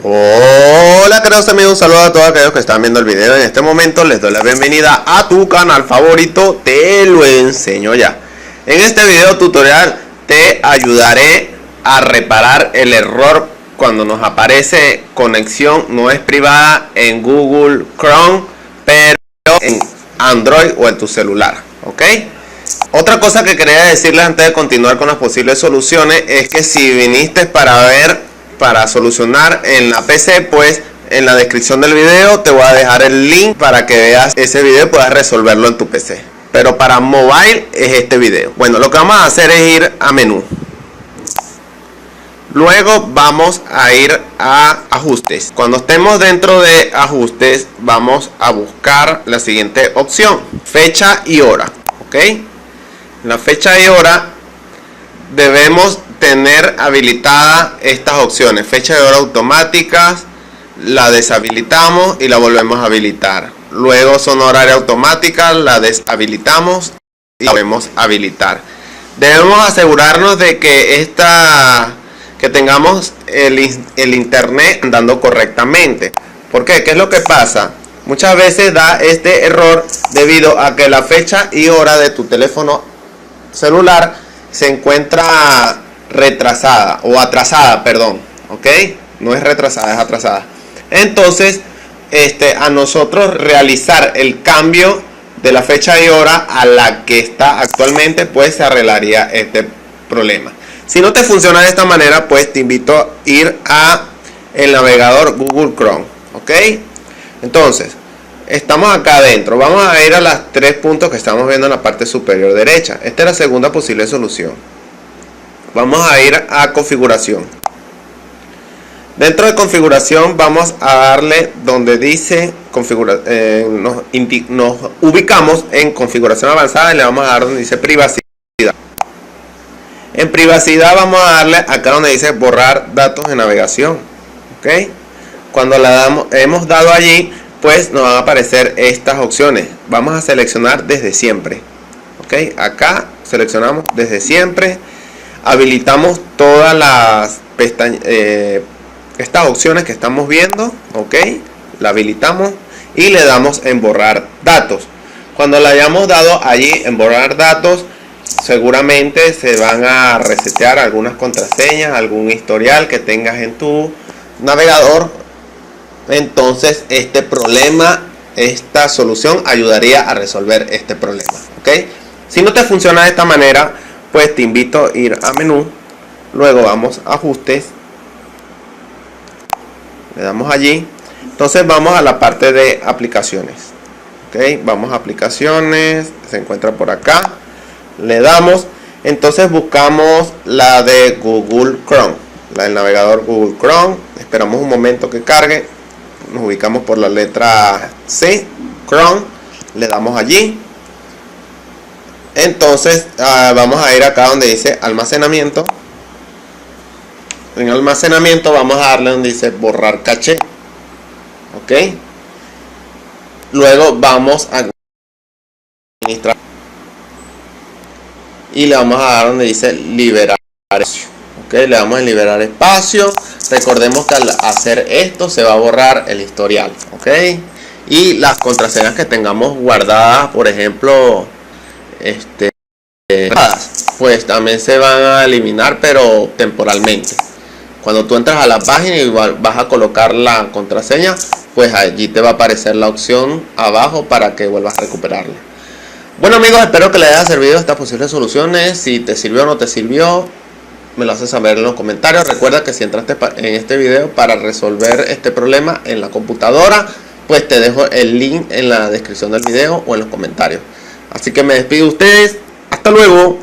Hola queridos amigos, un saludo a todos aquellos que están viendo el video. En este momento les doy la bienvenida a tu canal favorito, Te lo enseño ya. En este video tutorial te ayudaré a reparar el error cuando nos aparece conexión no es privada en Google Chrome, pero en Android o en tu celular, ¿ok? Otra cosa que quería decirles antes de continuar con las posibles soluciones es que si viniste para solucionar en la PC, pues en la descripción del video te voy a dejar el link para que veas ese video y puedas resolverlo en tu PC. Pero para mobile es este video. Bueno, lo que vamos a hacer es ir a menú. Luego vamos a ir a ajustes. Cuando estemos dentro de ajustes, vamos a buscar la siguiente opción: fecha y hora. ¿Ok? En la fecha y hora debemos tener habilitadas estas opciones: fecha y hora automáticas, la deshabilitamos y la volvemos a habilitar. Luego zona horaria automática, la deshabilitamos y la volvemos a habilitar. Debemos asegurarnos de que tengamos el internet andando correctamente. ¿Por qué? ¿Qué es lo que pasa? Muchas veces da este error debido a que la fecha y hora de tu teléfono celular se encuentra retrasada o atrasada, perdón, ¿ok? No es retrasada, es atrasada. Entonces, a nosotros realizar el cambio de la fecha y hora a la que está actualmente, pues se arreglaría este problema. Si no te funciona de esta manera, pues te invito a ir a el navegador Google Chrome, ¿ok? Entonces, estamos acá adentro. Vamos a ir a los tres puntos que estamos viendo en la parte superior derecha. Esta es la segunda posible solución. Vamos a ir a configuración. Dentro de configuración vamos a darle donde dice nos ubicamos en configuración avanzada y le vamos a dar donde dice privacidad. En privacidad vamos a darle acá donde dice borrar datos de navegación. ¿Ok? Cuando hemos dado allí, pues nos van a aparecer estas opciones. Vamos a seleccionar desde siempre. ¿Ok? Acá seleccionamos desde siempre. Habilitamos todas las pestañas, estas opciones que estamos viendo. ¿Ok? La habilitamos y le damos en borrar datos. Cuando le hayamos dado allí en borrar datos, seguramente se van a resetear algunas contraseñas, algún historial que tengas en tu navegador. Entonces esta solución ayudaría a resolver este problema. ¿Ok? Si no te funciona de esta manera, pues te invito a ir a menú. Luego vamos a ajustes, le damos allí. Entonces vamos a la parte de aplicaciones. ¿Ok? Vamos a aplicaciones, se encuentra por acá. Le damos, entonces buscamos la de Google Chrome, la del navegador Google Chrome. Esperamos un momento que cargue. Nos ubicamos por la letra C, Chrome. Le damos allí. Entonces vamos a ir acá donde dice almacenamiento. En almacenamiento vamos a darle donde dice borrar caché. Ok. Luego vamos a administrar y le vamos a dar donde dice liberar espacio. Ok, le damos en liberar espacio. Recordemos que al hacer esto se va a borrar el historial. Ok, y las contraseñas que tengamos guardadas, por ejemplo, pues también se van a eliminar, pero temporalmente. Cuando tú entras a la página y vas a colocar la contraseña, pues allí te va a aparecer la opción abajo para que vuelvas a recuperarla. Bueno amigos, espero que les haya servido estas posibles soluciones. Si te sirvió o no te sirvió, me lo haces saber en los comentarios. Recuerda que si entraste en este video para resolver este problema en la computadora, pues te dejo el link en la descripción del video o en los comentarios. Así que me despido de ustedes. Hasta luego.